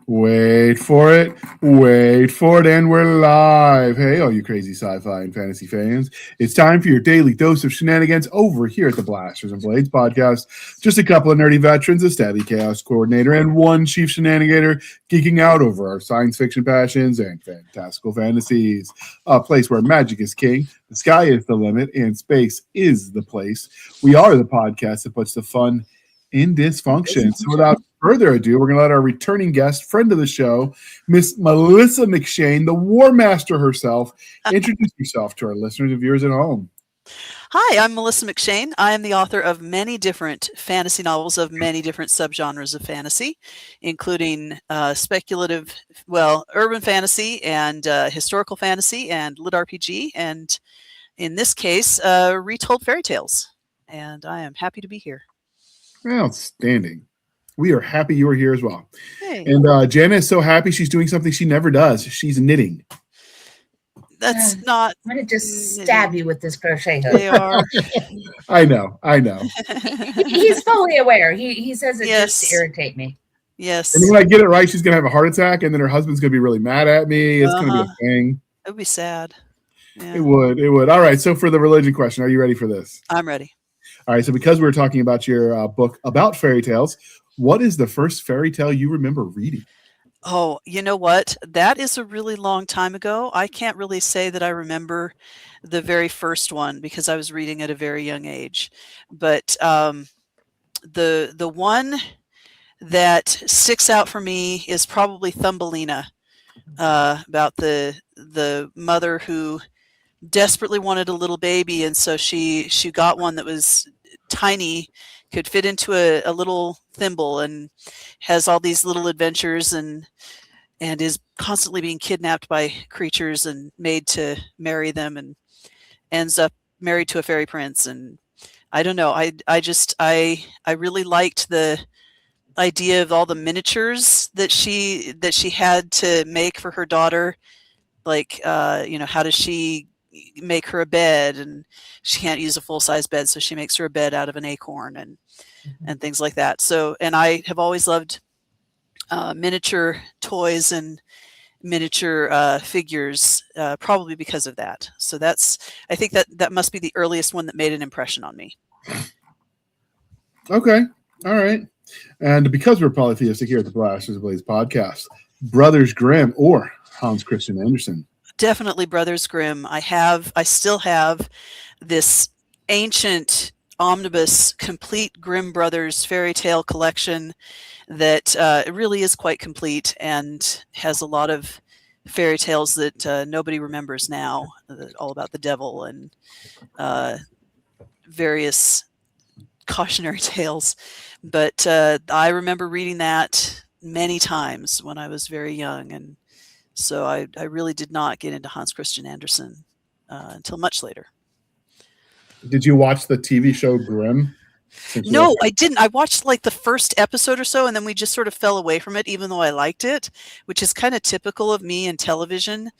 Wait for it. Wait for it. And we're live. Hey, all you crazy sci-fi and fantasy fans. It's time for your daily dose of shenanigans over here at the Blasters and Blades podcast. Just a couple of nerdy veterans, a stabby chaos coordinator, and one chief shenanigator geeking out over our science fiction passions and fantastical fantasies. A place where magic is king, the sky is the limit, and space is the place. We are the podcast that puts the fun in dysfunction. So without further ado, we're going to let our returning guest, friend of the show, Miss Melissa McShane, the War Master herself, introduce yourself to our listeners and viewers at home. Hi, I'm Melissa McShane. I am the author of many different fantasy novels of many different subgenres of fantasy, including speculative, urban fantasy and historical fantasy and lit RPG, and in this case, retold fairy tales. And I am happy to be here. Outstanding. We are happy you are here as well. Hey. And Jana is so happy she's doing something she never does. She's knitting. That's not. I'm going to just stab you with this crochet hook. They are. I know. He's fully aware. He says it Yes. just to irritate me. Yes. And when I get it right, she's going to have a heart attack, and then her husband's going to be really mad at me. It's going to be a thing. It would be sad. Yeah. It would. All right. So for the religion question, are you ready for this? I'm ready. All right. So because we're talking about your book about fairy tales, what is the first fairy tale you remember reading? Oh, you know what? That is a really long time ago. I can't really say that I remember the very first one because I was reading at a very young age. But the one that sticks out for me is probably Thumbelina, about the mother who desperately wanted a little baby, and so she got one that was tiny, could fit into a little thimble, and has all these little adventures, and is constantly being kidnapped by creatures and made to marry them, and ends up married to a fairy prince. And I don't know, I really liked the idea of all the miniatures that she had to make for her daughter. Like, how does she make her a bed, and she can't use a full-size bed, so she makes her a bed out of an acorn, and things like that. So, and I have always loved miniature toys and miniature figures, probably because of that. So I think that must be the earliest one that made an impression on me. Okay. All right. And because we're polytheistic here at the Blasters and Blades podcast, Brothers Grimm or Hans Christian Andersen? Definitely Brothers Grimm. I still have this ancient omnibus complete Grimm Brothers fairy tale collection that really is quite complete and has a lot of fairy tales that nobody remembers now, all about the devil and various cautionary tales. But I remember reading that many times when I was very young, and so I really did not get into Hans Christian Andersen until much later. Did you watch the TV show Grimm? No, I didn't. I watched like the first episode or so, and then we just sort of fell away from it, even though I liked it, which is kind of typical of me and television.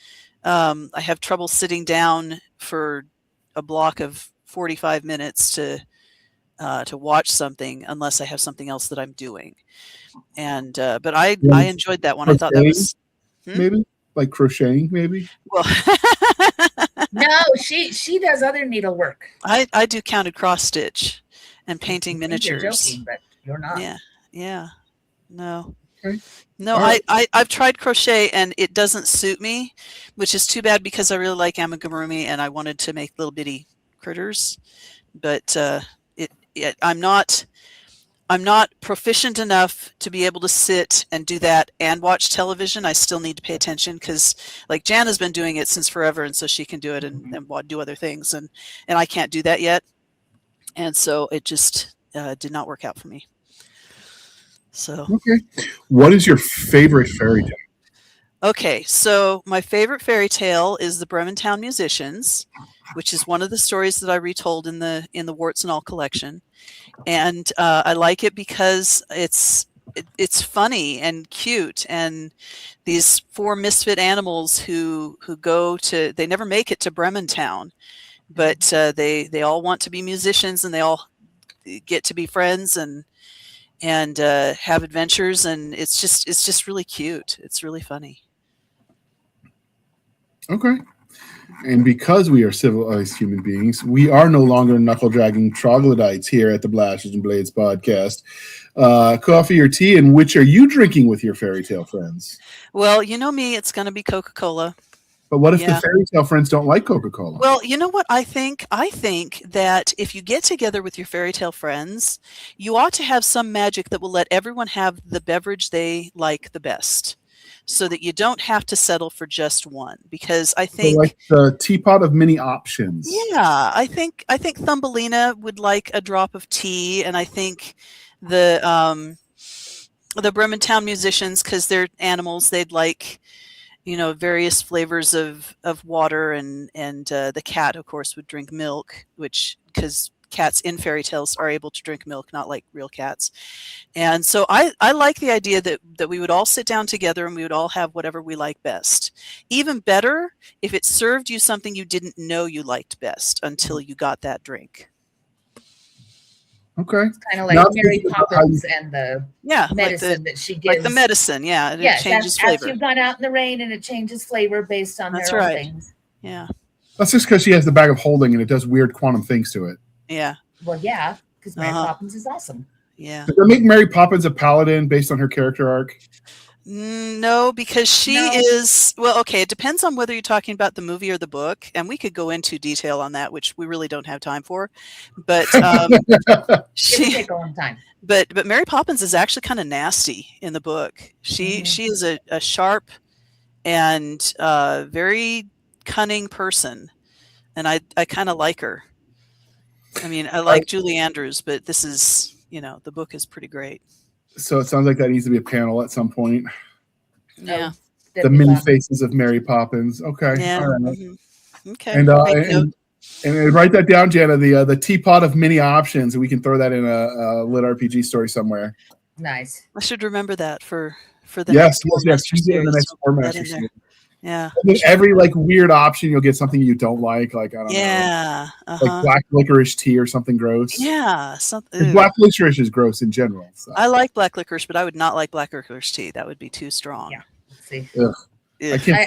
I have trouble sitting down for a block of 45 minutes to watch something unless I have something else that I'm doing. And but I enjoyed that one. I thought that was maybe like crocheting, maybe. Well, No, she does other needlework. I do counted cross stitch and painting miniatures. You're joking, but you're not. Yeah. No. Okay. No, Right. I've tried crochet and it doesn't suit me, which is too bad because I really like amigurumi and I wanted to make little bitty critters, but I'm not proficient enough to be able to sit and do that and watch television. I still need to pay attention because, like, Jana's been doing it since forever, and so she can do it and do other things, and I can't do that yet, and so it just did not work out for me. So Okay, what is your favorite fairy tale? Okay, so my favorite fairy tale is the Brementown Musicians, which is one of the stories that I retold in the Warts and All collection. And I like it because it's funny and cute, and these four misfit animals who they never make it to Brementown, but they all want to be musicians, and they all get to be friends, and have adventures, and it's just really cute. It's really funny. Okay. And because we are civilized human beings, we are no longer knuckle-dragging troglodytes here at the Blasters and Blades podcast. Coffee or tea, and which are you drinking with your fairy tale friends? Well, you know me, it's going to be Coca-Cola. But what if the Yeah. fairy tale friends don't like Coca-Cola? Well, you know what I think? I think that if you get together with your fairy tale friends, you ought to have some magic that will let everyone have the beverage they like the best, so that you don't have to settle for just one. Because I So think, like the teapot of many options. yeah, I think Thumbelina would like a drop of tea, and I think the Bremen musicians, because they're animals, they'd like, various flavors of water, and the cat, of course, would drink milk, which, because cats in fairy tales are able to drink milk, not like real cats. And so I like the idea that we would all sit down together and we would all have whatever we like best. Even better if it served you something you didn't know you liked best until you got that drink. Okay. It's kind of Now like Mary thinking about how Poppins and the Yeah, medicine that she gives. like the medicine, yeah, it Yes, changes after flavor. you've gone out in the rain and it changes flavor based on That's their own right. things. Yeah, That's just because she has the bag of holding and it does weird quantum things to it. yeah, Well, yeah, because Mary Uh-huh. Poppins is awesome. yeah. Does that make Mary Poppins a paladin based on her character arc? No, because she No. is, well, okay, it depends on whether you're talking about the movie or the book, and we could go into detail on that, which we really don't have time for. But It would she take a long time. but Mary Poppins is actually kind of nasty in the book. She is a sharp and very cunning person, and I kind of like her. I mean, I like Julie Andrews, but this is, the book is pretty great. So it sounds like that needs to be a panel at some point. Yeah. The many faces of Mary Poppins. Okay. Yeah. All right. Mm-hmm. Okay. And write that down, Jana. The teapot of many options, and we can throw that in a lit RPG story somewhere. Nice. I should remember that for the next yes. Use it in the next Master series. Yeah. And then every weird option, you'll get something you don't like. Like, I don't know. Like black licorice tea or something gross. Yeah. Black licorice is gross in general. So. I like black licorice, but I would not like black licorice tea. That would be too strong. Yeah. Let's see. Ugh.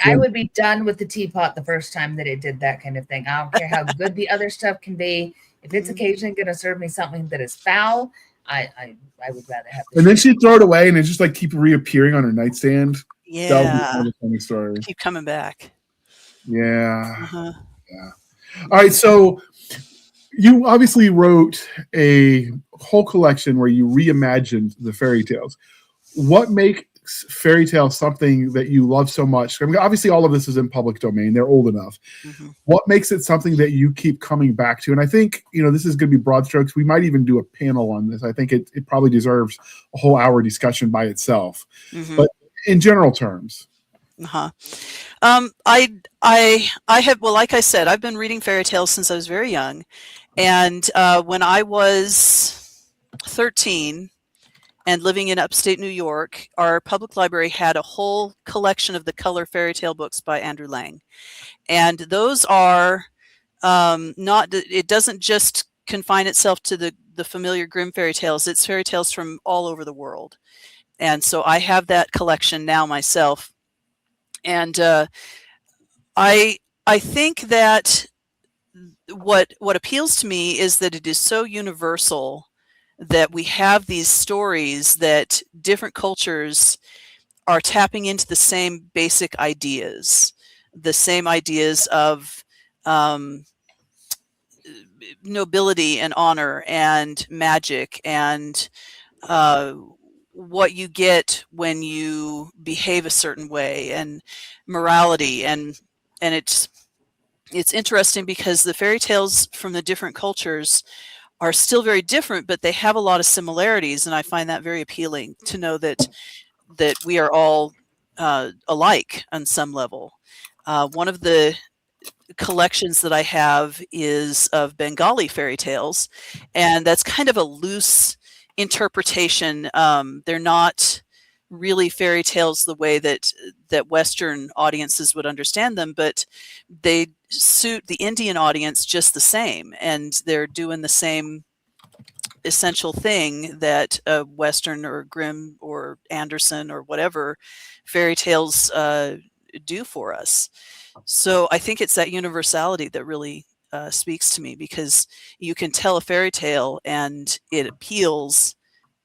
I would be done with the teapot the first time that it did that kind of thing. I don't care how good the other stuff can be. If it's occasionally going to serve me something that is foul, I would rather have. And then she'd throw it away, and it just keep reappearing on her nightstand. Yeah. That would be one of the funny stories. Keep coming back. Yeah. Uh-huh. Yeah. All right. So you obviously wrote a whole collection where you reimagined the fairy tales. What makes fairy tales something that you love so much? I mean, obviously, all of this is in public domain. They're old enough. Mm-hmm. What makes it something that you keep coming back to? And I think, this is going to be broad strokes. We might even do a panel on this. I think it probably deserves a whole hour discussion by itself. Mm-hmm. But in general terms. I have, well, like I said, I've been reading fairy tales since I was very young. And when I was 13 and living in upstate New York, our public library had a whole collection of the color fairy tale books by Andrew Lang. And those are it doesn't just confine itself to the familiar Grimm fairy tales. It's fairy tales from all over the world. And so I have that collection now myself. And I think that what appeals to me is that it is so universal that we have these stories that different cultures are tapping into the same basic ideas, the same ideas of nobility and honor and magic and what you get when you behave a certain way and morality, and it's interesting because the fairy tales from the different cultures are still very different, but they have a lot of similarities, and I find that very appealing to know that we are all alike on some level. One of the collections that I have is of Bengali fairy tales, and that's kind of a loose interpretation. They're not really fairy tales the way that Western audiences would understand them, but they suit the Indian audience just the same, and they're doing the same essential thing that Western or Grimm or Anderson or whatever fairy tales do for us. So I think it's that universality that really speaks to me, because you can tell a fairy tale and it appeals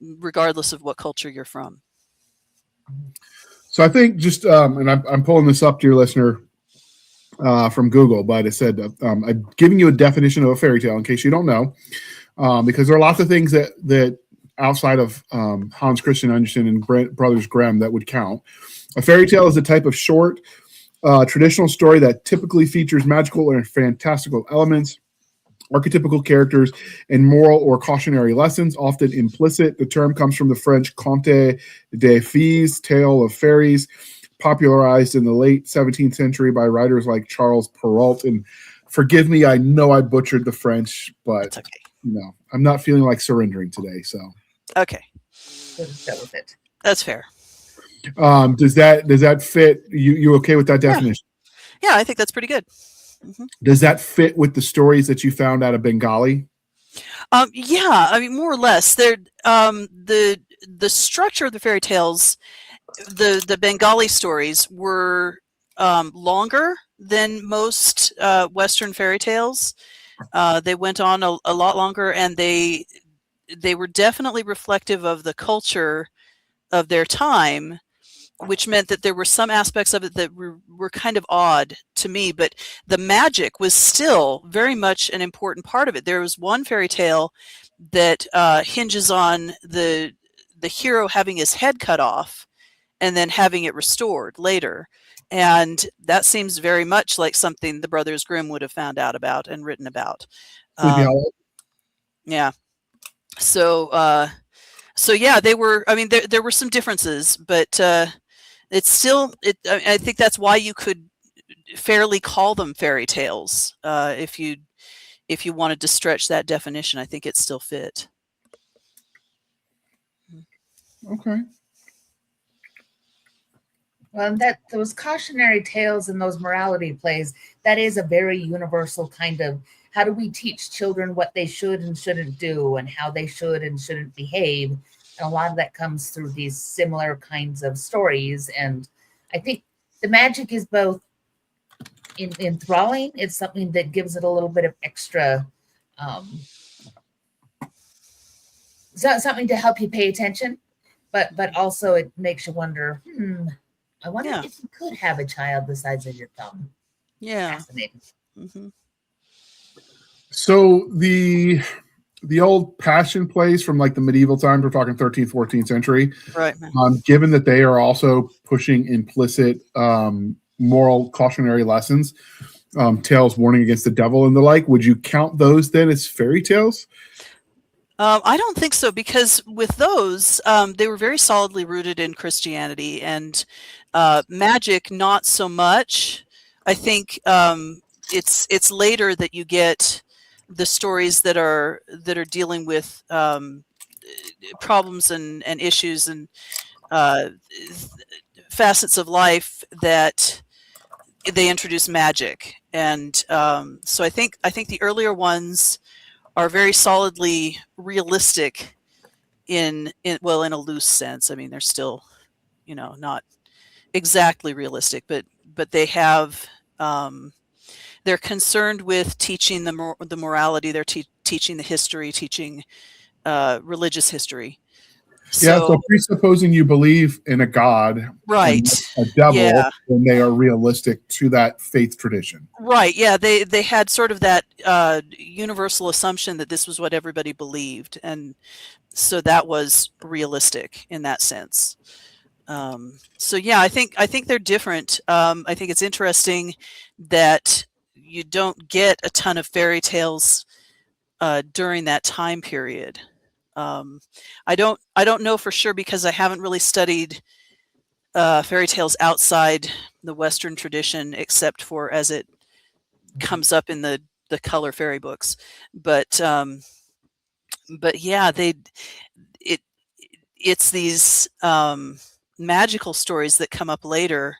regardless of what culture you're from. So I think just, and I'm pulling this up, dear listener, from Google, but it said, I'm giving you a definition of a fairy tale in case you don't know, because there are lots of things that outside of Hans Christian Andersen and Brothers Grimm that would count. A fairy tale is a type of short, traditional story that typically features magical or fantastical elements, archetypical characters, and moral or cautionary lessons, often implicit. The term comes from the French conte de fées, tale of fairies, popularized in the late 17th century by writers like Charles Perrault. And forgive me, I know I butchered the French, but It's okay. I'm not feeling like surrendering today. So Okay, That was it. that's fair. does that fit? You okay with that definition? Yeah, I think that's pretty good. Does that fit with the stories that you found out of Bengali? Yeah, I mean, more or less. They're the structure of the fairy tales, the Bengali stories were longer than most Western fairy tales. They went on a lot longer, and they were definitely reflective of the culture of their time, which meant that there were some aspects of it that were kind of odd to me, but the magic was still very much an important part of it. There was one fairy tale that hinges on the hero having his head cut off and then having it restored later. And that seems very much like something the Brothers Grimm would have found out about and written about. Sleepy Hollow? Yeah. So yeah, they were, I mean, there were some differences, but it's still, I think that's why you could fairly call them fairy tales. If you wanted to stretch that definition, I think it still fit. Okay. Well, that those cautionary tales and those morality plays, that is a very universal kind of, how do we teach children what they should and shouldn't do and how they should and shouldn't behave? And a lot of that comes through these similar kinds of stories. And I think the magic is both enthralling. It's something that gives it a little bit of extra, something to help you pay attention, but also it makes you wonder, I wonder if you could have a child the size of your thumb. Yeah. Fascinating. Mm-hmm. So the old passion plays from like the medieval times, we're talking 13th, 14th century, Right. Given that they are also pushing implicit moral cautionary lessons, tales warning against the devil and the like, would you count those then as fairy tales? I don't think so, because with those, they were very solidly rooted in Christianity, and magic not so much. I think it's later that you get the stories that are dealing with problems and issues and facets of life that they introduce magic, and so I think the earlier ones are very solidly realistic in a loose sense. I mean, they're still, not exactly realistic, but they have, they're concerned with teaching the morality. They're teaching the history, teaching religious history. So presupposing you believe in a god, right, and a devil, then they are realistic to that faith tradition. Right. Yeah. They had sort of that universal assumption that this was what everybody believed, and so that was realistic in that sense. So yeah, I think they're different. I think it's interesting that you don't get a ton of fairy tales during that time period. I don't know for sure, because I haven't really studied fairy tales outside the Western tradition, except for as it comes up in the color fairy books. But yeah, it's these magical stories that come up later,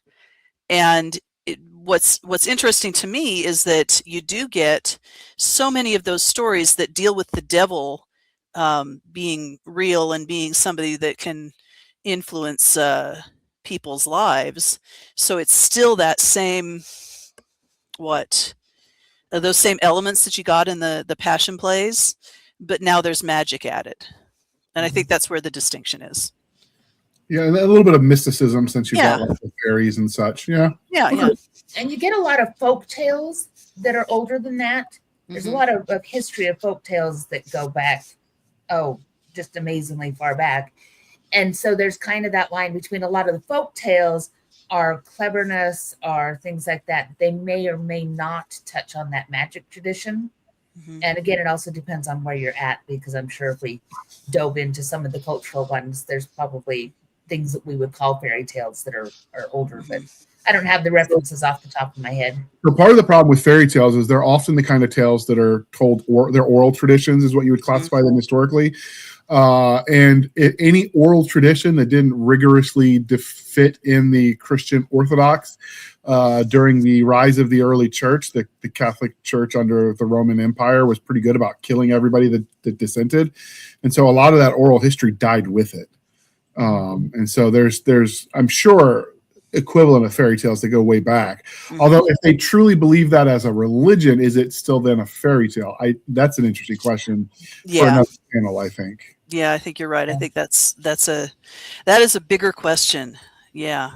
and what's interesting to me is that you do get so many of those stories that deal with the devil being real and being somebody that can influence people's lives. So it's still that same those same elements that you got in the passion plays, but now there's magic added. And I think that's where the distinction is. Yeah, and a little bit of mysticism since you've Yeah. got like the fairies and such. Yeah. Yeah, yeah. And you get a lot of folk tales that are older than that. There's a lot of history of folk tales that go back, just amazingly far back. And so there's kind of that line between a lot of the folk tales are cleverness, are things like that. They may or may not touch on that magic tradition. And again, it also depends on where you're at, because I'm sure if we dove into some of the cultural ones, there's probably things that we would call fairy tales that are older, but I don't have the references off the top of my head. So part of the problem with fairy tales is they're often the kind of tales that are told, or they're oral traditions is what you would classify them historically. And any oral tradition that didn't rigorously fit in the Christian Orthodox during the rise of the early church, the Catholic Church under the Roman Empire was pretty good about killing everybody that dissented. And so a lot of that oral history died with it. And so there's I'm sure equivalent of fairy tales that go way back. Although if they truly believe that as a religion, is it still then a fairy tale? That's an interesting question for another panel, I think. Yeah, I think you're right. I think that is a bigger question. Yeah,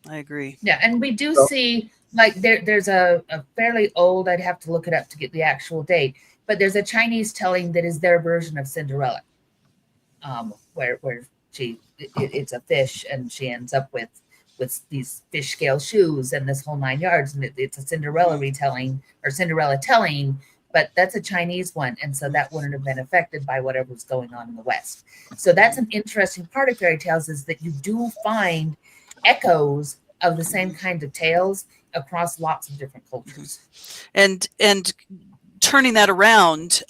I agree. Yeah, and we do see like there's a fairly old, I'd have to look it up to get the actual date, but there's a Chinese telling that is their version of Cinderella, where it's a fish and she ends up with these fish scale shoes and this whole 9 yards, and it's a Cinderella retelling or Cinderella telling, but that's a Chinese one, and so that wouldn't have been affected by whatever was going on in the West. So that's an interesting part of fairy tales, is that you do find echoes of the same kind of tales across lots of different cultures. And turning that around,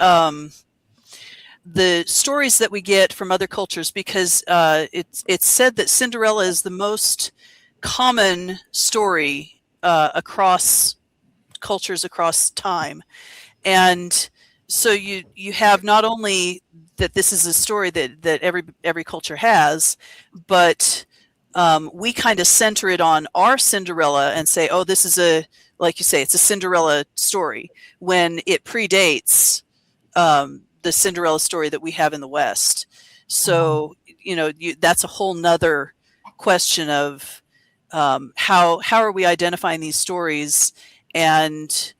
the stories that we get from other cultures, because it's said that Cinderella is the most common story across cultures, across time. And so you have not only that this is a story that every culture has, but we kind of center it on our Cinderella and say, oh, this is like you say, it's a Cinderella story, when it predates the Cinderella story that we have in the West. So, that's a whole nother question of how are we identifying these stories, and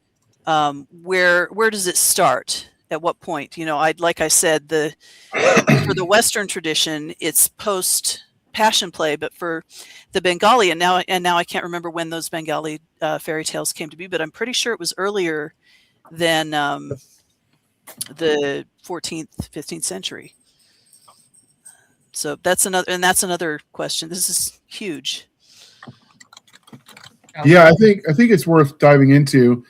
where does it start? At what point? Like I said, for the Western tradition, it's post Passion Play, but for the Bengali, and now I can't remember when those Bengali fairy tales came to be, but I'm pretty sure it was earlier than the 14th, 15th century. So that's another question. This is huge. Yeah, I think it's worth diving into.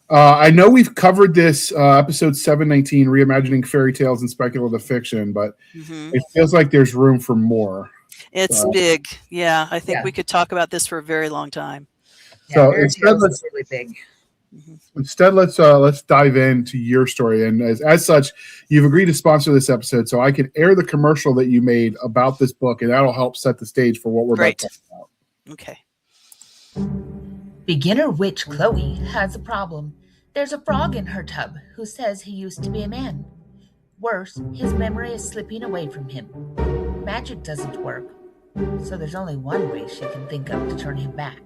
I know we've covered this episode 719, reimagining fairy tales and speculative fiction, but it feels like there's room for more. It's big. Yeah, I think we could talk about this for a very long time. So instead, it's really big. Instead, let's dive into your story. And as such, you've agreed to sponsor this episode, so I can air the commercial that you made about this book, and that'll help set the stage for what we're about to talk about. Okay. Beginner witch Chloe has a problem. There's a frog in her tub who says he used to be a man. Worse, his memory is slipping away from him. Magic doesn't work, so there's only one way she can think of to turn him back.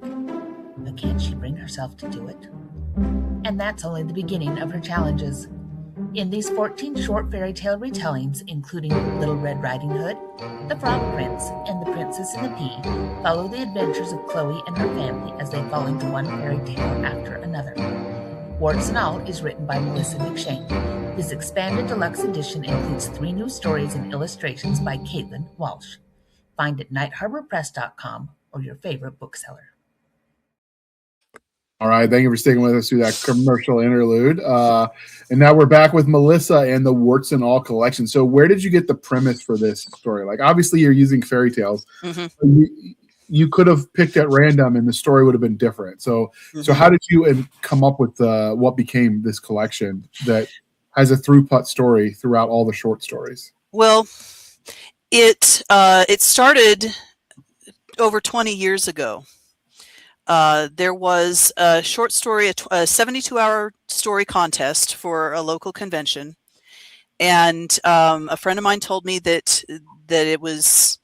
But can't she bring herself to do it? And that's only the beginning of her challenges. In these 14 short fairy tale retellings, including Little Red Riding Hood, The Frog Prince, and The Princess and the Pea, follow the adventures of Chloe and her family as they fall into one fairy tale after another. Warts and All is written by Melissa McShane. This expanded deluxe edition includes 3 new stories and illustrations by Caitlin Walsh. Find it at nightharborpress.com or your favorite bookseller. All right, thank you for sticking with us through that commercial interlude. And now we're back with Melissa and the Warts and All collection. So where did you get the premise for this story? Like, obviously you're using fairy tales. You could have picked at random and the story would have been different. So how did you come up with what became this collection that has a throughput story throughout all the short stories? Well, it started over 20 years ago. There was a short story, a 72-hour story contest for a local convention, and a friend of mine told me that it was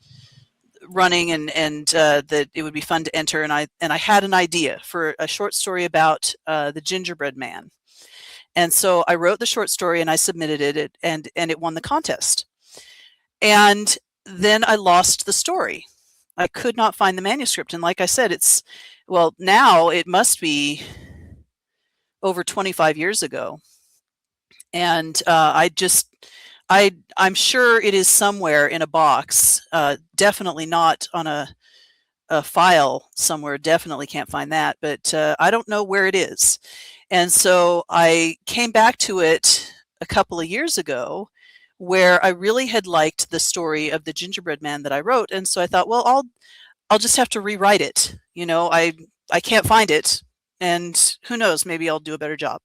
running and that it would be fun to enter, and I had an idea for a short story about the gingerbread man, and so I wrote the short story and I submitted it, and it won the contest. And then I lost the story. I could not find the manuscript, and like I said, now it must be over 25 years ago, and I'm sure it is somewhere in a box. Definitely not on a file somewhere. Definitely can't find that, but I don't know where it is. And so I came back to it a couple of years ago, where I really had liked the story of the gingerbread man that I wrote, and so I thought, well, I'll just have to rewrite it. I can't find it, and who knows, maybe I'll do a better job.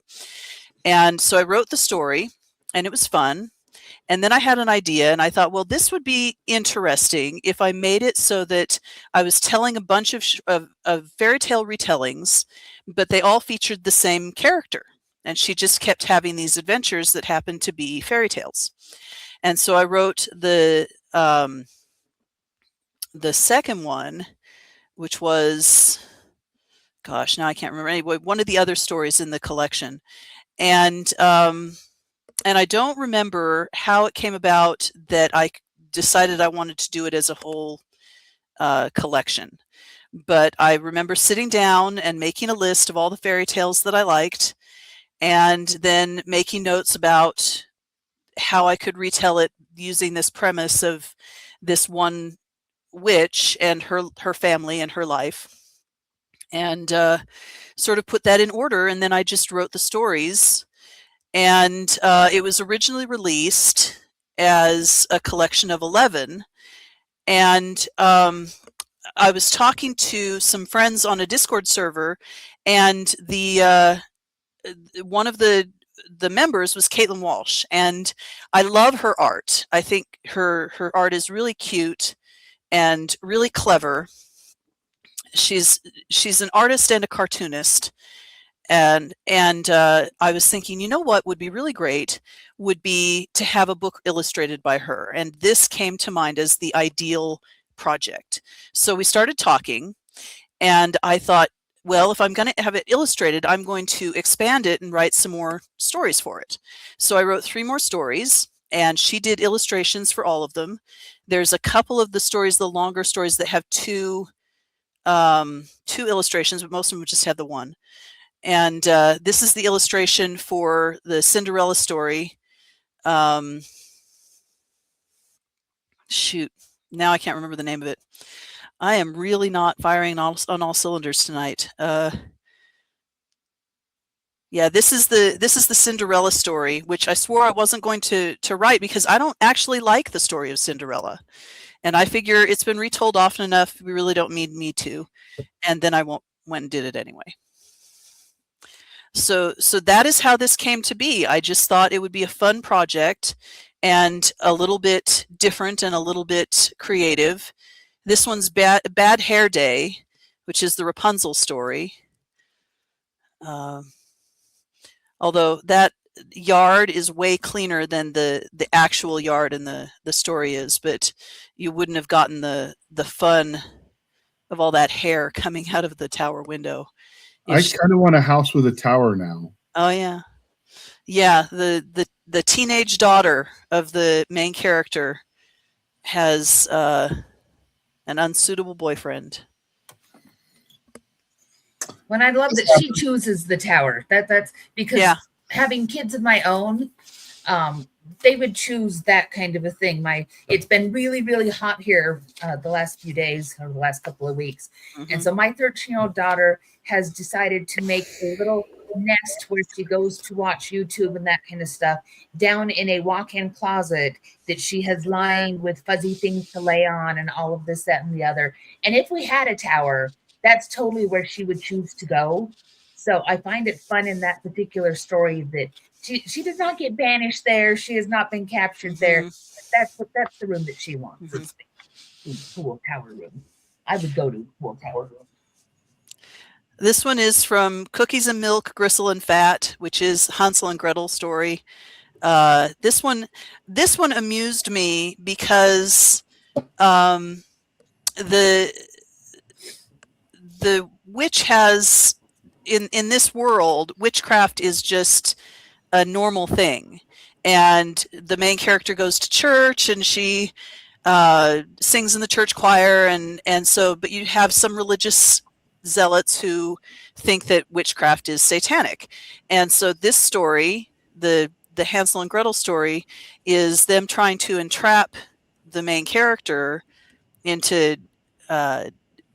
And so I wrote the story, and it was fun. And then I had an idea, and I thought, well, this would be interesting if I made it so that I was telling a bunch of fairy tale retellings, but they all featured the same character. And she just kept having these adventures that happened to be fairy tales. And so I wrote the second one, which was, gosh, now I can't remember. Anyway, one of the other stories in the collection. And I don't remember how it came about that I decided I wanted to do it as a whole collection. But I remember sitting down and making a list of all the fairy tales that I liked, and then making notes about how I could retell it using this premise of this one witch and her family and her life, and sort of put that in order. And then I just wrote the stories. And it was originally released as a collection of 11. And I was talking to some friends on a Discord server, and one of the members was Caitlin Walsh, and I love her art. I think her art is really cute and really clever. She's an artist and a cartoonist. And I was thinking, what would be really great would be to have a book illustrated by her. And this came to mind as the ideal project. So we started talking, and I thought, well, if I'm going to have it illustrated, I'm going to expand it and write some more stories for it. So I wrote 3 more stories, and she did illustrations for all of them. There's a couple of the stories, the longer stories, that have 2 illustrations, but most of them just have the one. And this is the illustration for the Cinderella story. Shoot, now I can't remember the name of it. I am really not firing on all cylinders tonight. Yeah, this is the Cinderella story, which I swore I wasn't going to write because I don't actually like the story of Cinderella. And I figure it's been retold often enough, we really don't need me to. And then I went and did it anyway. So that is how this came to be. I just thought it would be a fun project and a little bit different and a little bit creative. This one's Bad Hair Day, which is the Rapunzel story. Although that yard is way cleaner than the actual yard in the story is, but you wouldn't have gotten the fun of all that hair coming out of the tower window. I kind of want a house with a tower now. Oh yeah. Yeah, the teenage daughter of the main character has an unsuitable boyfriend. When I love that she chooses the tower. That's because having kids of my own, they would choose that kind of a thing. It's been really, really hot here the last few days or the last couple of weeks. Mm-hmm. And so my 13-year-old daughter has decided to make a little nest where she goes to watch YouTube and that kind of stuff down in a walk-in closet that she has lined with fuzzy things to lay on and all of this, that, and the other. And if we had a tower, that's totally where she would choose to go. So I find it fun in that particular story that she did not get banished there. She has not been captured there. That's the room that she wants. It's the Pool Tower room. I would go to Pool Tower room. This one is from Cookies and Milk, Gristle and Fat, which is Hansel and Gretel story. This one amused me because the witch has in this world, witchcraft is just a normal thing, and the main character goes to church and she sings in the church choir, and so, but you have some religious zealots who think that witchcraft is satanic, and so this story, the Hansel and Gretel story, is them trying to entrap the main character into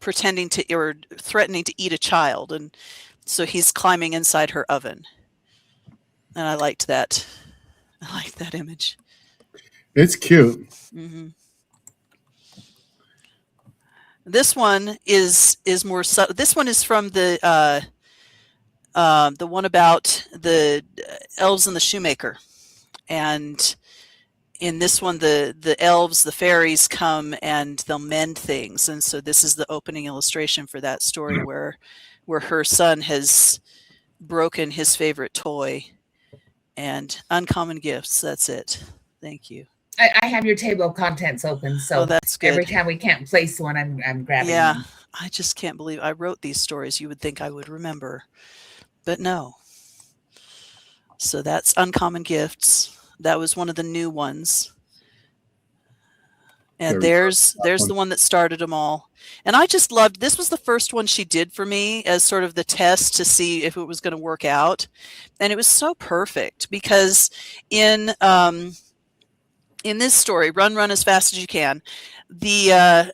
pretending to or threatening to eat a child, and so he's climbing inside her oven. And I liked that. I liked that image. It's cute. Mm-hmm. This one is more subtle. This one is from the one about the elves and the shoemaker, and in this one, the elves, the fairies come and they'll mend things, and so this is the opening illustration for that story where her son has broken his favorite toy. And uncommon gifts. That's it. Thank you. I have your table of contents open, so that's good. Every time we can't place one, I'm grabbing. Yeah, them. I just can't believe I wrote these stories. You would think I would remember, but no. So that's uncommon gifts. That was one of the new ones. And there's the one that started them all. And I just loved, this was the first one she did for me as sort of the test to see if it was going to work out. And it was so perfect because in this story, Run as Fast as You Can, the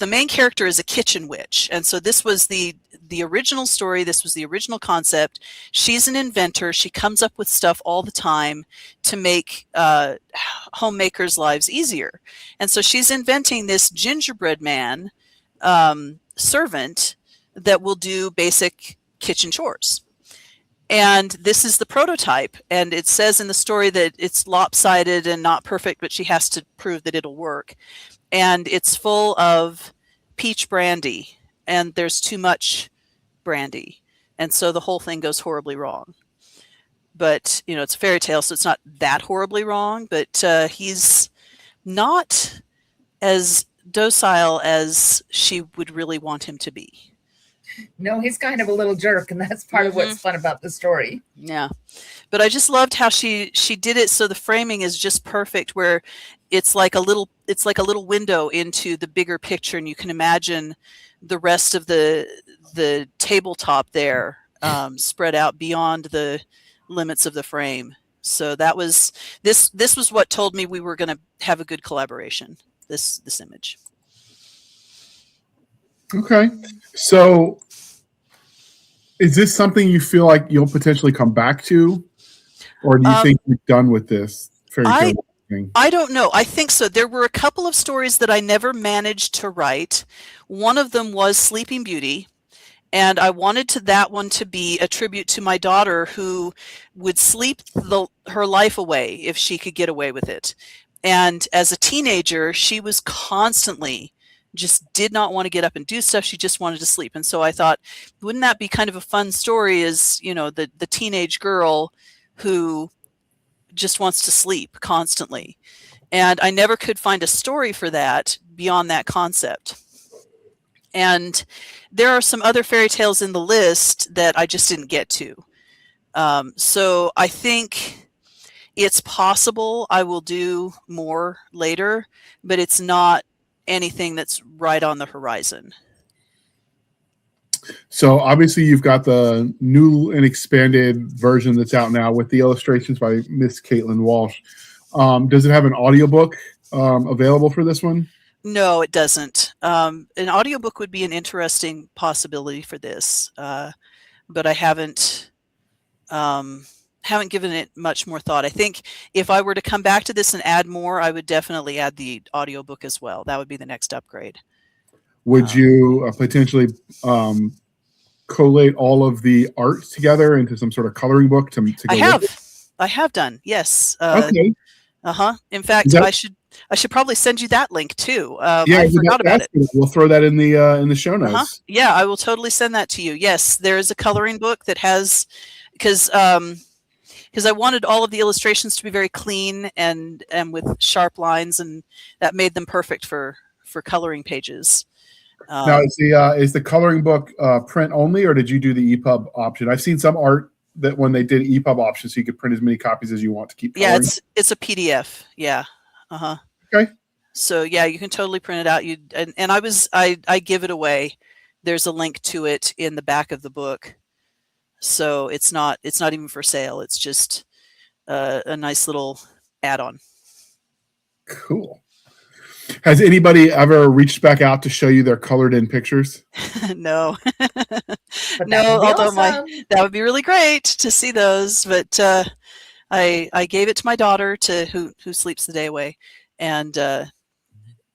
main character is a kitchen witch. And so this was the original story. This was the original concept. She's an inventor. She comes up with stuff all the time to make homemakers' lives easier. And so she's inventing this gingerbread man servant that will do basic kitchen chores. And this is the prototype. And it says in the story that it's lopsided and not perfect, but she has to prove that it'll work. And it's full of peach brandy, and there's too much brandy, and so the whole thing goes horribly wrong. But it's a fairy tale, so it's not that horribly wrong, but he's not as docile as she would really want him to be. No, he's kind of a little jerk, and that's part of what's fun about the story. Yeah, but I just loved how she did it, so the framing is just perfect, where it's like a little window into the bigger picture, and you can imagine the rest of the tabletop there spread out beyond the limits of the frame. So that was this was what told me we were going to have a good collaboration. This image. Okay, so is this something you feel like you'll potentially come back to, or do you think you're done with this fairy tale thing? I don't know. I think so. There were a couple of stories that I never managed to write. One of them was Sleeping Beauty, and I wanted that one to be a tribute to my daughter, who would sleep her life away if she could get away with it. And as a teenager, she was constantly just did not want to get up and do stuff. She just wanted to sleep. And so I thought, wouldn't that be kind of a fun story, as the teenage girl who just wants to sleep constantly. And I never could find a story for that beyond that concept. And there are some other fairy tales in the list that I just didn't get to. So I think it's possible I will do more later, but it's not anything that's right on the horizon. So obviously you've got the new and expanded version that's out now with the illustrations by Miss Caitlin Walsh. Does it have an audiobook available for this one? No, it doesn't. An audiobook would be an interesting possibility for this, but I haven't given it much more thought. I think if I were to come back to this and add more, I would definitely add the audiobook as well. That would be the next upgrade. Would you potentially collate all of the art together into some sort of coloring book to go I have done. Yes. Okay. In fact, That, I should probably send you that link too. yeah, I forgot about it. We'll throw that in the show notes. Yeah, I will totally send that to you. Yes, there is a coloring book that has, because I wanted all of the illustrations to be very clean and with sharp lines, and that made them perfect for coloring pages. Now, is the coloring book print only, or did you do the EPUB option? I've seen some art that when they did EPUB options, so you could print as many copies as you want to keep coloring. Yeah, it's a PDF. Yeah. Okay. So yeah, you can totally print it out. And I give it away. There's a link to it in the back of the book. So it's not even for sale. It's just a nice little add-on. Cool. Has anybody ever reached back out to show you their colored in pictures? No. But No, although awesome. that would be really great to see those. But I gave it to my daughter who sleeps the day away, and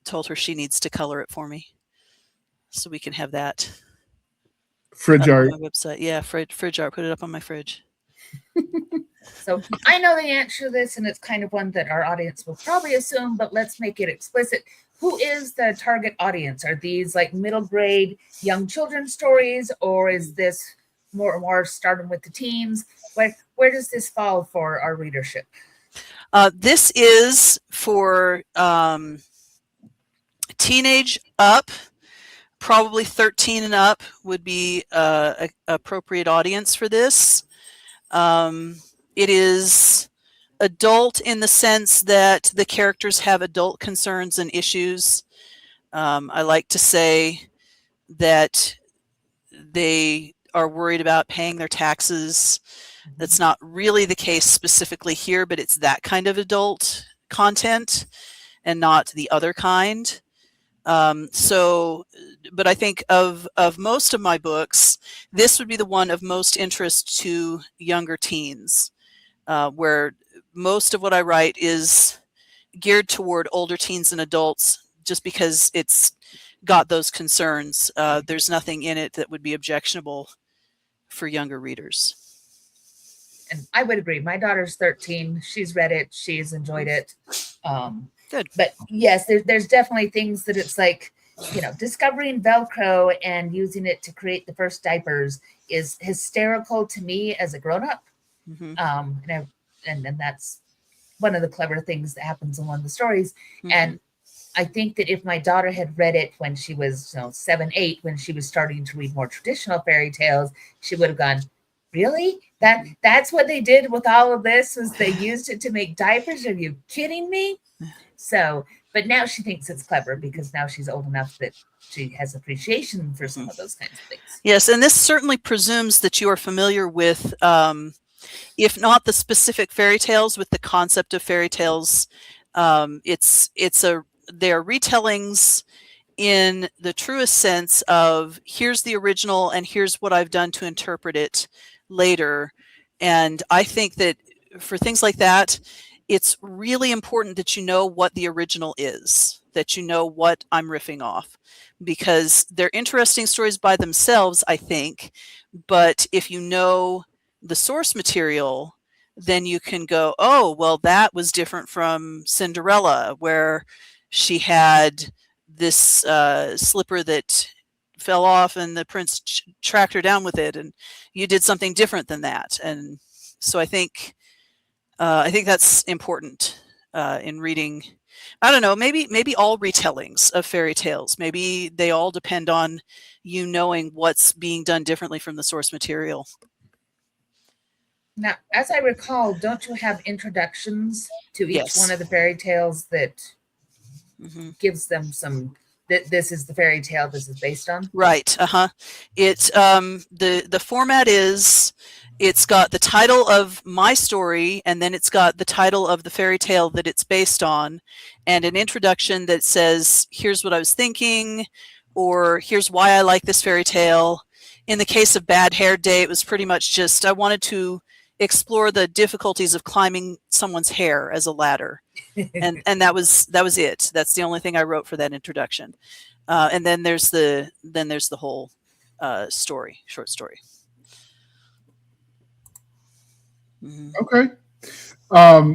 told her she needs to color it for me, so we can have that. Fridge art. On my website. Yeah, fridge art. Put it up on my fridge. So I know the answer to this, and it's kind of one that our audience will probably assume, but let's make it explicit. Who is the target audience? Are these like middle grade young children's stories, or is this more starting with the teens? Where does this fall for our readership? This is for teenage up. Probably 13 and up would be an appropriate audience for this. It is adult in the sense that the characters have adult concerns and issues. I like to say that they are worried about paying their taxes. That's not really the case specifically here, but it's that kind of adult content and not the other kind. But I think of most of my books, this would be the one of most interest to younger teens, where most of what I write is geared toward older teens and adults, just because it's got those concerns. There's nothing in it that would be objectionable for younger readers. And I would agree. My daughter's 13. She's read it. She's enjoyed it. Good. But yes, there's definitely things that it's like, discovering Velcro and using it to create the first diapers is hysterical to me as a grown-up. Mm-hmm. And that's one of the clever things that happens in one of the stories. Mm-hmm. And I think that if my daughter had read it when she was 7, 8, when she was starting to read more traditional fairy tales, she would have gone, really? That's what they did with all of this, was they used it to make diapers? Are you kidding me? So, but now she thinks it's clever because now she's old enough that she has appreciation for some of those kinds of things. Yes, and this certainly presumes that you are familiar with, if not the specific fairy tales, with the concept of fairy tales. They're retellings in the truest sense of here's the original and here's what I've done to interpret it later. And I think that for things like that, it's really important that you know what the original is, that you know what I'm riffing off, because they're interesting stories by themselves, I think. But if you know the source material, then you can go, oh, well, that was different from Cinderella, where she had this slipper that fell off and the prince tracked her down with it, and you did something different than that. And so I think that's important in reading. I don't know, maybe all retellings of fairy tales, maybe they all depend on you knowing what's being done differently from the source material. Now, as I recall, don't you have introductions to each one of the fairy tales that gives them some, that this is the fairy tale this is based on? Right. It's the format is, it's got the title of my story, and then it's got the title of the fairy tale that it's based on, and an introduction that says, here's what I was thinking, or here's why I like this fairy tale. In the case of Bad Hair Day, it was pretty much just, I wanted to explore the difficulties of climbing someone's hair as a ladder. and that was it. That's the only thing I wrote for that introduction. And then there's the whole short story. Mhm. Okay.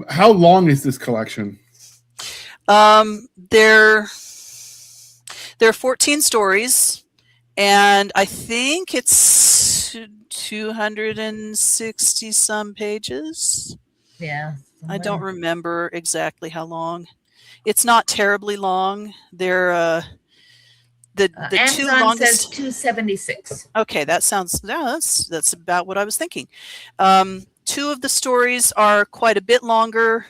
How long is this collection? There are 14 stories, and I think it's 260 some pages. Yeah. I don't somewhere. remember exactly how long. It's not terribly long. They're the two Amazon says longest. 276. Okay, that sounds that's about what I was thinking. Two of the stories are quite a bit longer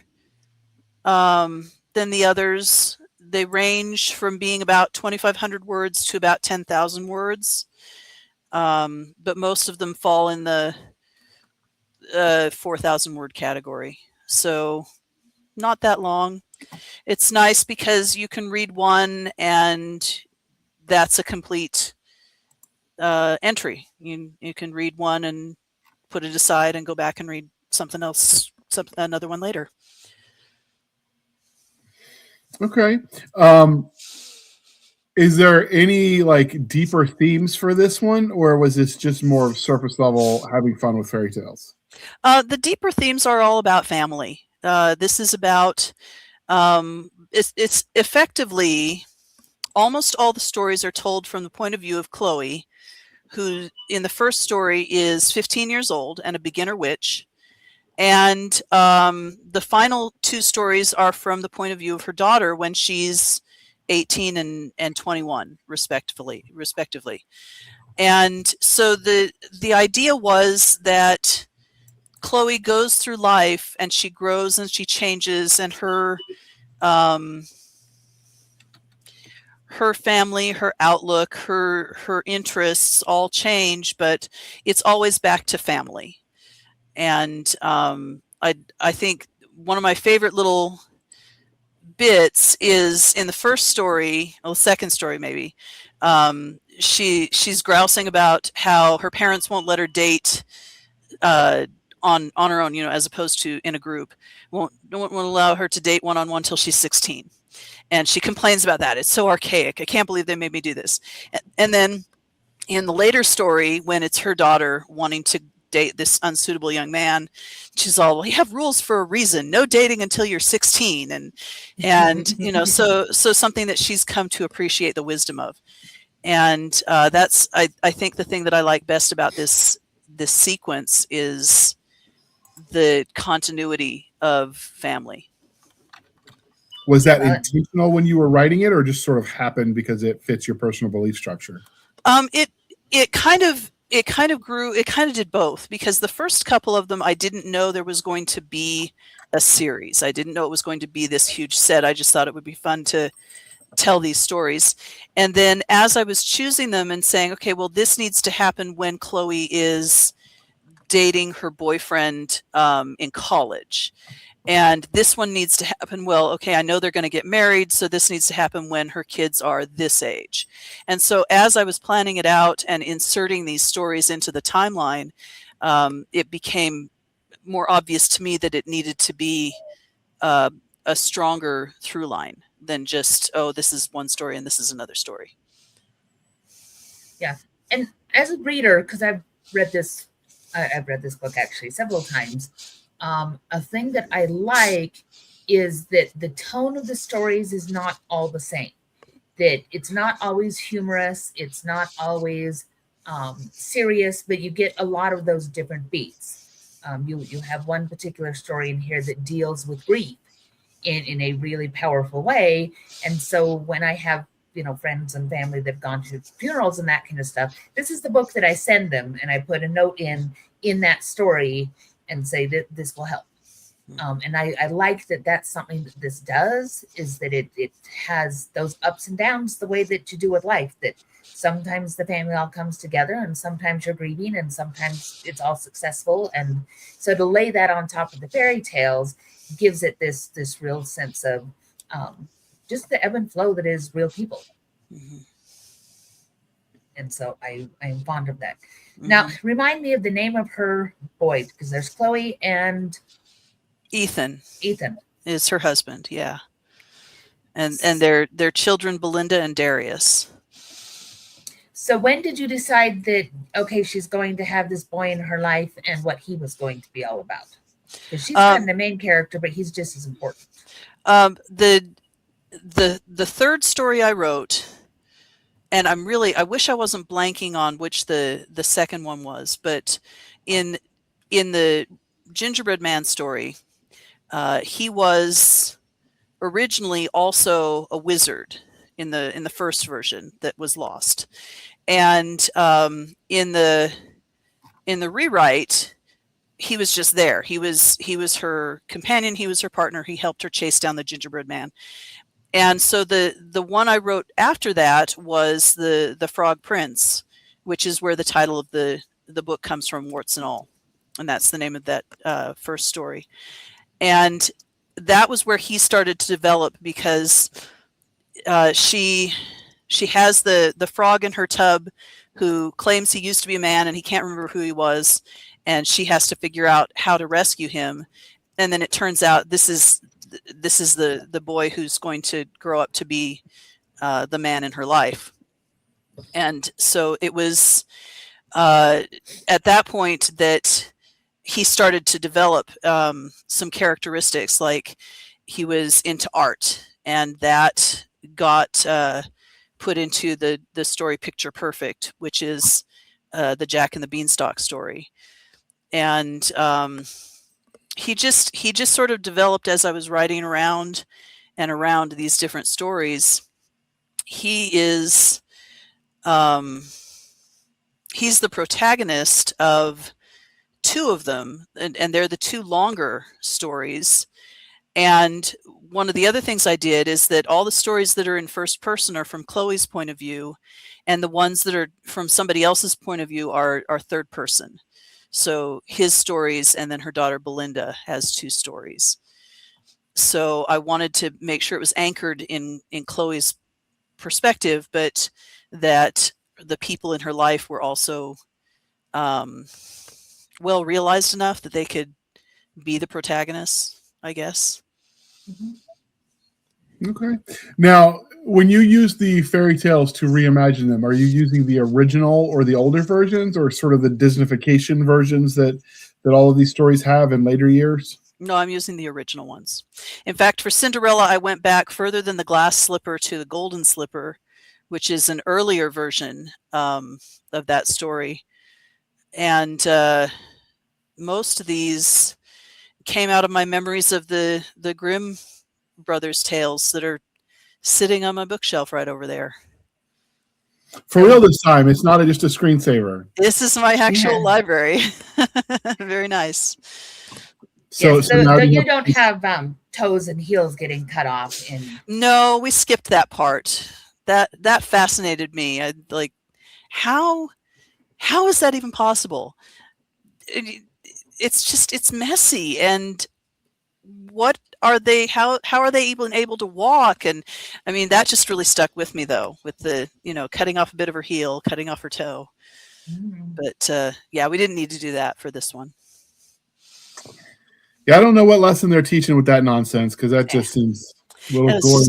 than the others. They range from being about 2,500 words to about 10,000 words, but most of them fall in the 4,000 word category. So not that long. It's nice because you can read one and that's a complete entry. You can read one and put it aside and go back and read something else, another one later. Okay. Is there any like deeper themes for this one, or was this just more surface level having fun with fairy tales? The deeper themes are all about family. This is about it's effectively almost all the stories are told from the point of view of Chloe, who in the first story is 15 years old and a beginner witch. And the final two stories are from the point of view of her daughter when she's 18 and 21, respectively. And so the idea was that Chloe goes through life and she grows and she changes, and her family, her outlook, her interests all change, but it's always back to family. And I think one of my favorite little bits is in the first story, well, the second story maybe. She's grousing about how her parents won't let her date on her own, as opposed to in a group. Won't allow her to date one-on-one till she's 16. And she complains about that. It's so archaic. I can't believe they made me do this. And then in the later story, when it's her daughter wanting to date this unsuitable young man, she's all, well, you have rules for a reason. No dating until you're 16. And so something that she's come to appreciate the wisdom of. And that's, I think the thing that I like best about this sequence is the continuity of family. Was that intentional when you were writing it, or just sort of happened because it fits your personal belief structure? It kind of grew. It kind of did both, because the first couple of them I didn't know there was going to be a series. I didn't know it was going to be this huge set. I just thought it would be fun to tell these stories. And then as I was choosing them and saying, okay, well, this needs to happen when Chloe is dating her boyfriend in college. And this one needs to happen, well, okay, I know they're going to get married, so this needs to happen when her kids are this age. And so as I was planning it out and inserting these stories into the timeline, it became more obvious to me that it needed to be a stronger through line than just, oh, this is one story and this is another story. Yeah. And as a reader, because I've read this book actually several times, a thing that I like is that the tone of the stories is not all the same. That it's not always humorous, it's not always serious, but you get a lot of those different beats. You have one particular story in here that deals with grief in a really powerful way. And so when I have friends and family that have gone to funerals and that kind of stuff, this is the book that I send them, and I put a note in that story and say that this will help. And I like that that's something that this does, is that it has those ups and downs the way that you do with life, that sometimes the family all comes together and sometimes you're grieving and sometimes it's all successful. And so to lay that on top of the fairy tales gives it this real sense of just the ebb and flow that is real people. Mm-hmm. And so I am fond of that. Mm-hmm. Now, remind me of the name of her boy, because there's Chloe and Ethan. Ethan is her husband, yeah. And their children, Belinda and Darius. So when did you decide that, okay, she's going to have this boy in her life and what he was going to be all about? Because she's kind of the main character, but he's just as important. The third story I wrote, and I wish I wasn't blanking on which the second one was, but in the gingerbread man story, he was originally also a wizard in the first version that was lost, and in the rewrite, he was just there. He was her companion. He was her partner. He helped her chase down the gingerbread man. And so the one I wrote after that was the Frog Prince, which is where the title of the book comes from, Warts and All, and that's the name of that first story. And that was where he started to develop, because she has the frog in her tub who claims he used to be a man and he can't remember who he was, and she has to figure out how to rescue him. And then it turns out this is the boy who's going to grow up to be the man in her life. And so it was at that point that he started to develop some characteristics, like he was into art, and that got put into the story Picture Perfect, which is the Jack and the Beanstalk story. And he just sort of developed as I was writing around these different stories. He is he's the protagonist of two of them, and they're the two longer stories. And one of the other things I did is that all the stories that are in first person are from Chloe's point of view, and the ones that are from somebody else's point of view are third person. So his stories, and then her daughter Belinda has two stories. So I wanted to make sure it was anchored in Chloe's perspective, but that the people in her life were also well realized enough that they could be the protagonists, I guess. Okay. Now, when you use the fairy tales to reimagine them, are you using the original or the older versions, or sort of the Disneyfication versions that all of these stories have in later years? No, I'm using the original ones. In fact, for Cinderella, I went back further than the glass slipper to the golden slipper, which is an earlier version of that story. And most of these came out of my memories of the Grimm brothers tales that are sitting on my bookshelf right over there. For real this time, it's not just a screensaver. This is my actual library. Very nice. So, yes, so so you don't have toes and heels getting cut off. No, we skipped that part. That fascinated me. I like, how is that even possible? It's messy, and what are they? How are they even able to walk? And I mean, that just really stuck with me, though, with the cutting off a bit of her heel, cutting off her toe. But yeah, we didn't need to do that for this one. Yeah, I don't know what lesson they're teaching with that nonsense, because that just seems a little gory.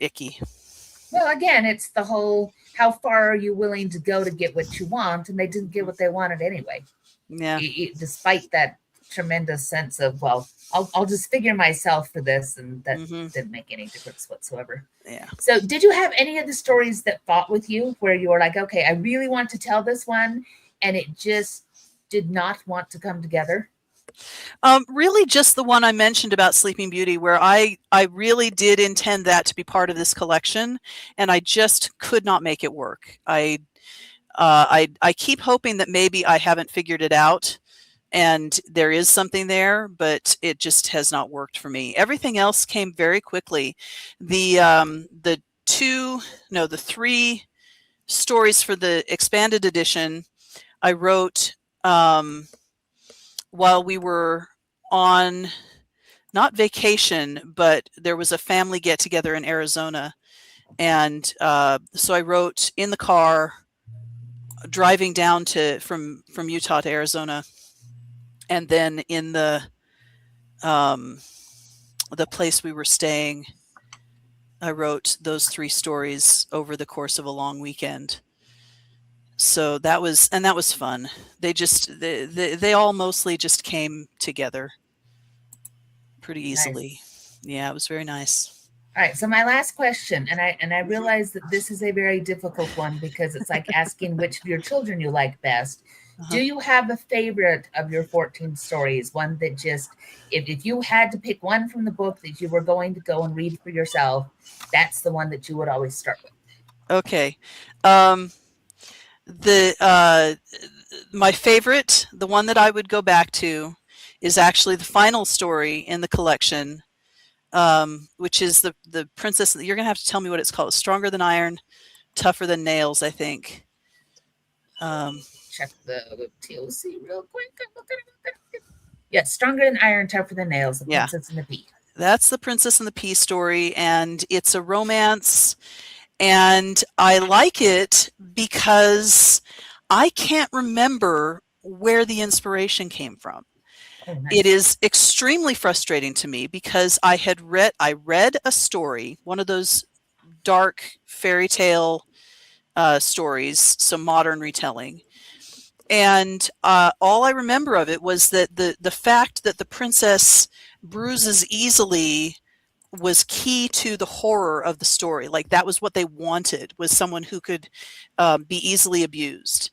Icky. Well, again, it's the whole, how far are you willing to go to get what you want? And they didn't get what they wanted anyway. Yeah. Despite that tremendous sense of, well, I'll just figure myself for this, and that didn't make any difference whatsoever. Yeah. So did you have any of the stories that fought with you, where you were like, okay, I really want to tell this one, and it just did not want to come together? Really just the one I mentioned about Sleeping Beauty, where I really did intend that to be part of this collection, and I just could not make it work. I keep hoping that maybe I haven't figured it out and there is something there, but it just has not worked for me. Everything else came very quickly. The three stories for the expanded edition I wrote while we were on, not vacation, but there was a family get together in Arizona. And so I wrote in the car driving down from Utah to Arizona. And then in the place we were staying, I wrote those three stories over the course of a long weekend. So that was fun. They all mostly just came together pretty easily. Nice. Yeah, it was very nice. All right, so my last question, and I realize that this is a very difficult one because it's like asking which of your children you like best. Do Uh-huh. you have a favorite of your 14 stories? One that just, if you had to pick one from the book that you were going to go and read for yourself, that's the one that you would always start with. Okay. The my favorite, the one that I would go back to, is actually the final story in the collection, which is the princess. You're gonna have to tell me what it's called. Stronger than iron, tougher than nails, I think. Check the TOC real quick. Yeah, stronger than iron, tougher than nails. The Yeah. Princess and the Pea. That's the Princess and the Pea story, and it's a romance, and I like it because I can't remember where the inspiration came from. Oh, nice. It is extremely frustrating to me because I read a story, one of those dark fairy tale stories, so modern retelling. And all I remember of it was that the fact that the princess bruises easily was key to the horror of the story. Like that was what they wanted, was someone who could be easily abused.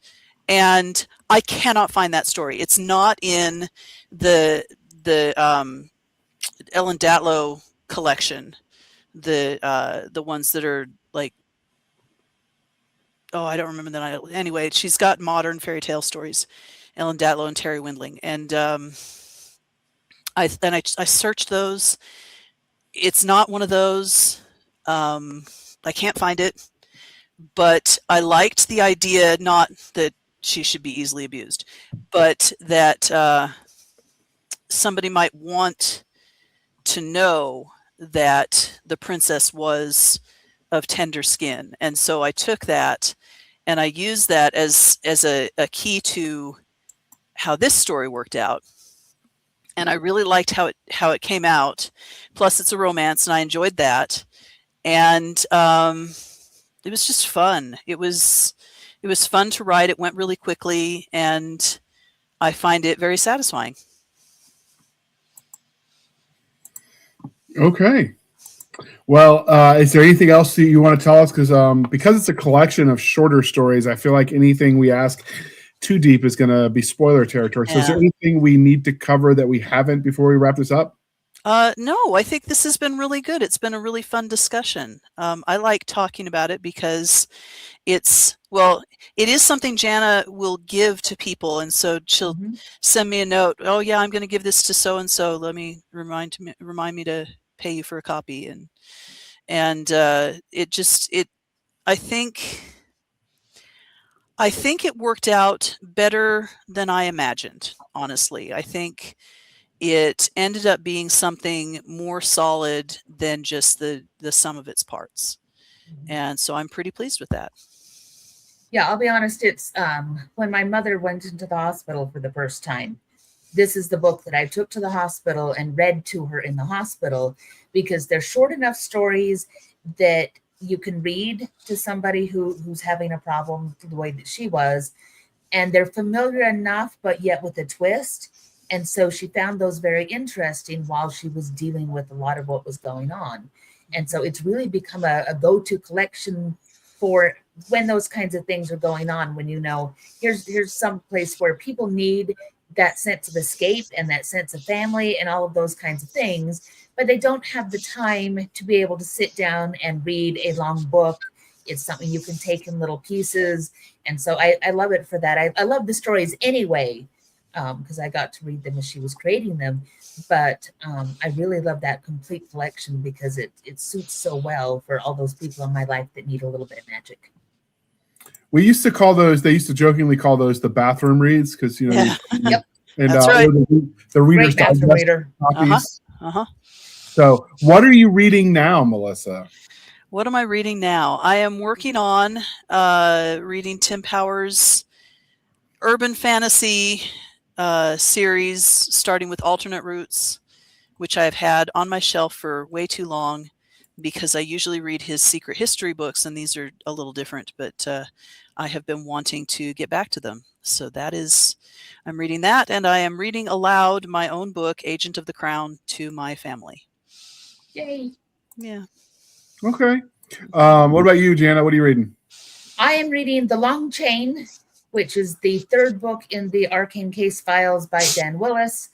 And I cannot find that story. It's not in the Ellen Datlow collection. The ones that are like, oh, I don't remember that. Anyway, she's got modern fairy tale stories, Ellen Datlow and Terry Windling, and I searched those. It's not one of those. I can't find it, but I liked the idea, not that she should be easily abused, but that somebody might want to know that the princess was of tender skin. And so I took that and I used that as a key to how this story worked out. And I really liked how it came out. Plus it's a romance and I enjoyed that. And it was just fun. It was fun to write. It went really quickly and I find it very satisfying. Okay. Well, is there anything else that you want to tell us? Because it's a collection of shorter stories, I feel like anything we ask too deep is going to be spoiler territory. So is there anything we need to cover that we haven't before we wrap this up? No, I think this has been really good. It's been a really fun discussion. I like talking about it because it is something Jana will give to people. And so she'll send me a note. Oh yeah, I'm going to give this to so-and-so. Let me remind me to pay you for a copy. And I think it worked out better than I imagined, honestly. I think it ended up being something more solid than just the sum of its parts. And so I'm pretty pleased with that. Yeah, I'll be honest. It's when my mother went into the hospital for the first time, this is the book that I took to the hospital and read to her in the hospital, because they're short enough stories that you can read to somebody who's having a problem the way that she was. And they're familiar enough, but yet with a twist. And so she found those very interesting while she was dealing with a lot of what was going on. And so it's really become a go-to collection for when those kinds of things are going on, when here's some place where people need that sense of escape and that sense of family and all of those kinds of things, but they don't have the time to be able to sit down and read a long book. It's something you can take in little pieces. And so I love it for that. I love the stories anyway, because I got to read them as she was creating them. But I really love that complete collection because it suits so well for all those people in my life that need a little bit of magic. We used to call those, they used to jokingly call those the bathroom reads because, Yeah. Yep. And That's right. the Reader's Great bathroom Digest reader. copies. Uh-huh. So what are you reading now, Melissa? What am I reading now? I am working on reading Tim Power's urban fantasy series, starting with Alternate Routes, which I've had on my shelf for way too long. because I usually read his secret history books, and these are a little different, but I have been wanting to get back to them. So I'm reading that, and I am reading aloud my own book, Agent of the Crown, to my family. Yay. Yeah. Okay. What about you, Jana? What are you reading? I am reading The Long Chain, which is the third book in the Arcane Case Files by Dan Willis.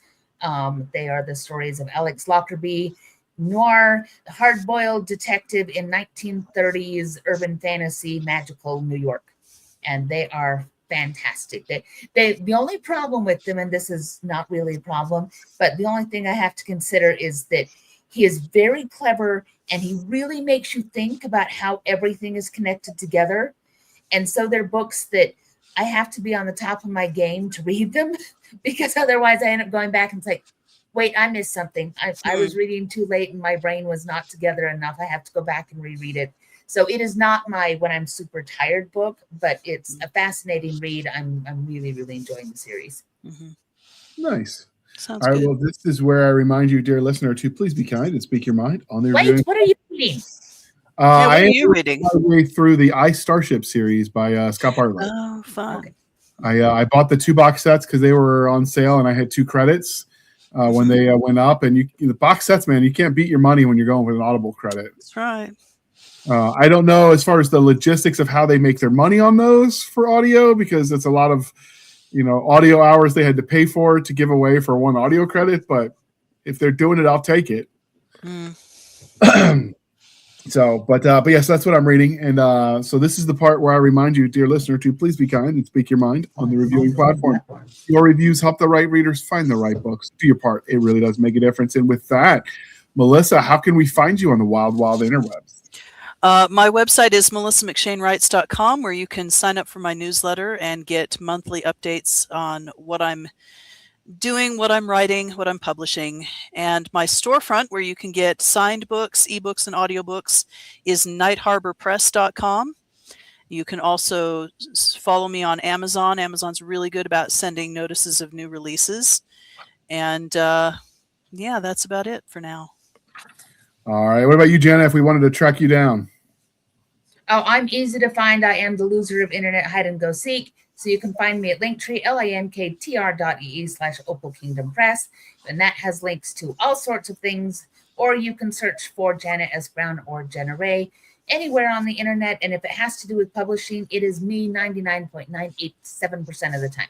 They are the stories of Alex Lockerbie, noir, hard-boiled detective in 1930s urban fantasy, magical New York. And they are fantastic. The only problem with them, and this is not really a problem, but the only thing I have to consider is that he is very clever, and he really makes you think about how everything is connected together. And so they're books that I have to be on the top of my game to read them, because otherwise I end up going back and say, wait, I missed something. I was reading too late and my brain was not together enough. I have to go back and reread it. So it is not my when I'm super tired book, but it's a fascinating read. I'm really, really enjoying the series. Mm-hmm. Nice. Sounds All right. good. Well, this is where I remind you, dear listener, to please be kind and speak your mind on the Wait, reviewing. what are you reading? Yeah, what I are am you reading? my way through the Ice Starship series by Scott Bartlett. Oh, fun. Okay. I bought the 2 box sets because they were on sale, and I had 2 credits when they went up. And the box sets, man, you can't beat your money when you're going with an Audible credit. That's right. I don't know as far as the logistics of how they make their money on those for audio, because it's a lot of audio hours they had to pay for to give away for 1 audio credit. But if they're doing it, I'll take it. So, but yes, that's what I'm reading. And so this is the part where I remind you, dear listener, to please be kind and speak your mind on the reviewing platform. Your reviews help the right readers find the right books. Do your part. It really does make a difference. And with that, Melissa, how can we find you on the wild, wild interwebs? My website is melissamcshanewrites.com, where you can sign up for my newsletter and get monthly updates on what I'm doing, what I'm writing, what I'm publishing. And my storefront, where you can get signed books, ebooks, and audiobooks, is nightharborpress.com. You can also follow me on Amazon. Amazon's really good about sending notices of new releases. And yeah, that's about it for now. All right. What about you, Jana, if we wanted to track you down? Oh, I'm easy to find. I am the loser of internet hide and go seek. So you can find me at Linktree, linktr.ee/Opal Kingdom Press. And that has links to all sorts of things. Or you can search for Janet S. Brown or Jenna Ray anywhere on the internet. And if it has to do with publishing, it is me 99.987% of the time.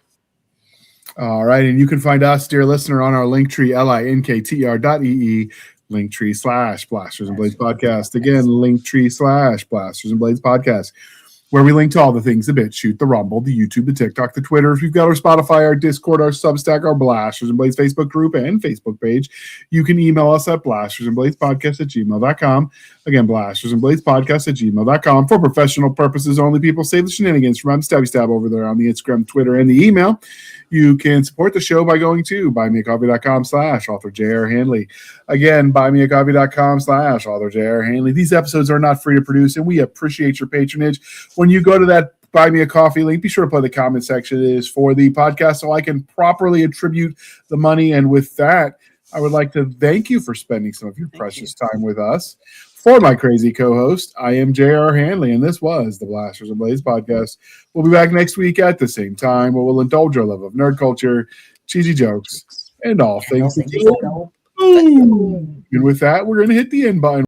All right. And you can find us, dear listener, on our Linktree, linktr.ee. Linktree/Blasters and Blades Podcast. Again, Linktree/Blasters and Blades Podcast, where we link to all the things: the BitChute, the Rumble, the YouTube, the TikTok, the Twitter. If you've got our Spotify, our Discord, our Substack, our Blasters and Blades Facebook group and Facebook page, you can email us at blastersandbladespodcast@gmail.com. Again, blastersandbladespodcast@gmail.com. For professional purposes only, people save the shenanigans from Stabby Stab over there on the Instagram, Twitter, and the email. You can support the show by going to buymeacoffee.com/author J.R. Handley. Again, buymeacoffee.com/author J.R. Handley. These episodes are not free to produce, and we appreciate your patronage. When you go to that Buy Me a Coffee link, be sure to play the comment section. It is for the podcast, so I can properly attribute the money. And with that, I would like to thank you for spending some of your precious time with us. For my crazy co-host, I am J.R. Handley, and this was the Blasters and Blades Podcast. We'll be back next week at the same time, where we'll indulge our love of nerd culture, cheesy jokes, and all things. Boom. And with that, we're going to hit the end button.